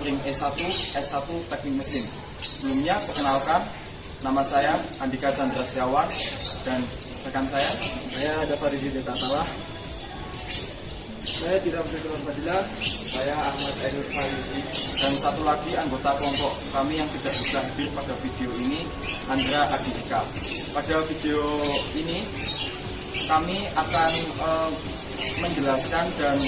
offering E1, S1 Teknik Mesin. Sebelumnya, perkenalkan, nama saya Andika Chandra Setiawan dan rekan saya ada Farizi Detatala. Saya tidak Firman Fadilah. Saya Ahmad Ainur Farizi. Dan satu lagi anggota kelompok kami yang tidak bisa hadir pada video ini, Andra Adika. Pada video ini kami akan menjelaskan dan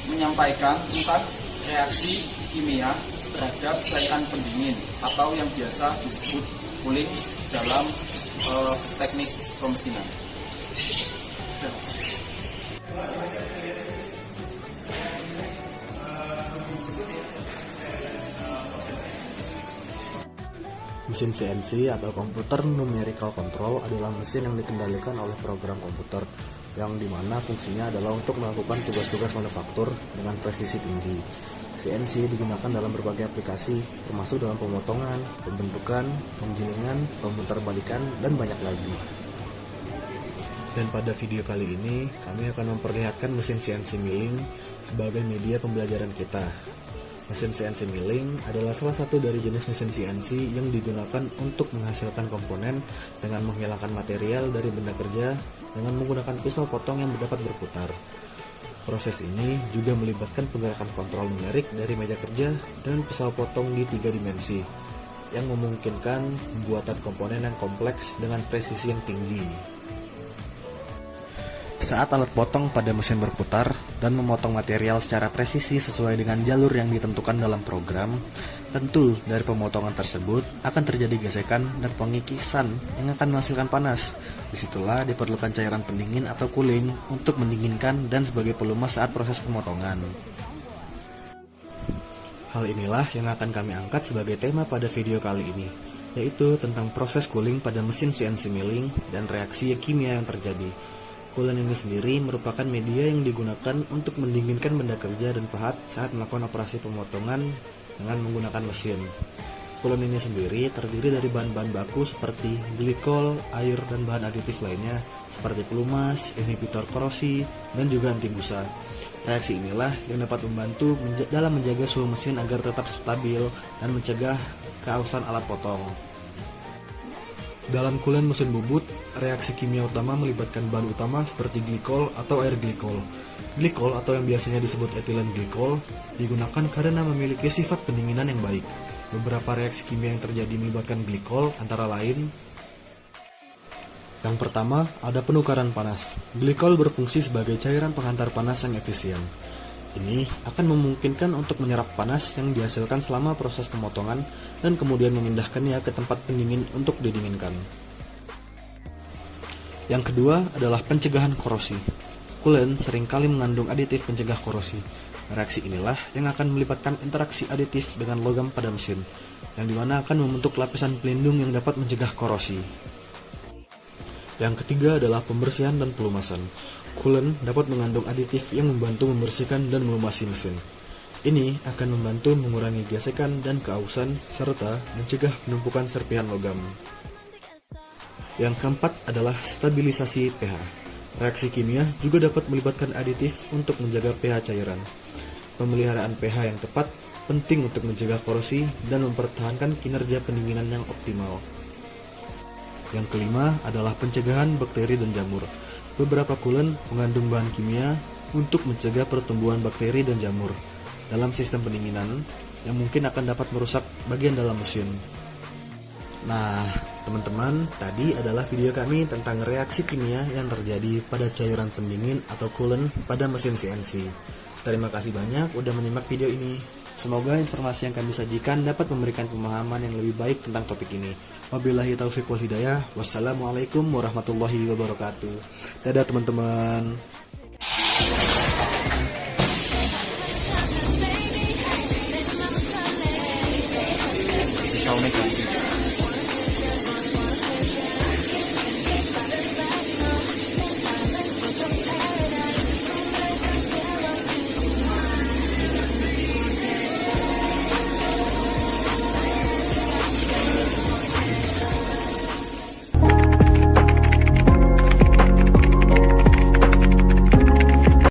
menyampaikan tentang reaksi kimia terhadap cairan pendingin atau yang biasa disebut cooling dalam teknik pemesinan. Mesin CNC atau Computer Numerical Control adalah mesin yang dikendalikan oleh program komputer yang dimana fungsinya adalah untuk melakukan tugas-tugas manufaktur dengan presisi tinggi. CNC digunakan dalam berbagai aplikasi, termasuk dalam pemotongan, pembentukan, penggilingan, pemutarbalikan, dan banyak lagi. Dan pada video kali ini, kami akan memperlihatkan mesin CNC milling sebagai media pembelajaran kita. Mesin CNC milling adalah salah satu dari jenis mesin CNC yang digunakan untuk menghasilkan komponen dengan menghilangkan material dari benda kerja dengan menggunakan pisau potong yang dapat berputar. Proses ini juga melibatkan penggerakan kontrol numerik dari meja kerja dan pisau potong di 3 dimensi yang memungkinkan pembuatan komponen yang kompleks dengan presisi yang tinggi. Saat alat potong pada mesin berputar dan memotong material secara presisi sesuai dengan jalur yang ditentukan dalam program, tentu dari pemotongan tersebut akan terjadi gesekan dan pengikisan yang akan menghasilkan panas. Disitulah diperlukan cairan pendingin atau cooling untuk mendinginkan dan sebagai pelumas saat proses pemotongan. Hal inilah yang akan kami angkat sebagai tema pada video kali ini, yaitu tentang proses cooling pada mesin CNC milling dan reaksi kimia yang terjadi. Coolant ini sendiri merupakan media yang digunakan untuk mendinginkan benda kerja dan pahat saat melakukan operasi pemotongan dengan menggunakan mesin. Coolant ini sendiri terdiri dari bahan-bahan baku seperti glikol, air, dan bahan aditif lainnya seperti pelumas, inhibitor korosi, dan juga anti busa. Reaksi inilah yang dapat membantu dalam menjaga suhu mesin agar tetap stabil dan mencegah keausan alat potong. Dalam coolant mesin bubut, reaksi kimia utama melibatkan bahan utama seperti glikol atau air glikol. Glikol atau yang biasanya disebut etilen glikol digunakan karena memiliki sifat pendinginan yang baik. Beberapa reaksi kimia yang terjadi melibatkan glikol antara lain: yang pertama, ada penukaran panas. Glikol berfungsi sebagai cairan penghantar panas yang efisien. Ini akan memungkinkan untuk menyerap panas yang dihasilkan selama proses pemotongan dan kemudian memindahkannya ke tempat pendingin untuk didinginkan. Yang kedua adalah pencegahan korosi. Coolant seringkali mengandung aditif pencegah korosi. Reaksi inilah yang akan melibatkan interaksi aditif dengan logam pada mesin, yang dimana akan membentuk lapisan pelindung yang dapat mencegah korosi. Yang ketiga adalah pembersihan dan pelumasan. Coolant dapat mengandung aditif yang membantu membersihkan dan melumasi mesin. Ini akan membantu mengurangi gesekan dan keausan serta mencegah penumpukan serpihan logam. Yang keempat adalah stabilisasi pH. Reaksi kimia juga dapat melibatkan aditif untuk menjaga pH cairan. Pemeliharaan pH yang tepat penting untuk mencegah korosi dan mempertahankan kinerja pendinginan yang optimal. Yang kelima adalah pencegahan bakteri dan jamur. Beberapa coolant mengandung bahan kimia untuk mencegah pertumbuhan bakteri dan jamur dalam sistem pendinginan yang mungkin akan dapat merusak bagian dalam mesin. Nah, teman-teman, tadi adalah video kami tentang reaksi kimia yang terjadi pada cairan pendingin atau coolant pada mesin CNC. Terima kasih banyak udah menyimak video ini. Semoga informasi yang kami sajikan dapat memberikan pemahaman yang lebih baik tentang topik ini. Wabillahi taufiq wal hidayah. Wassalamualaikum warahmatullahi wabarakatuh. Dadah teman-teman. Ciao,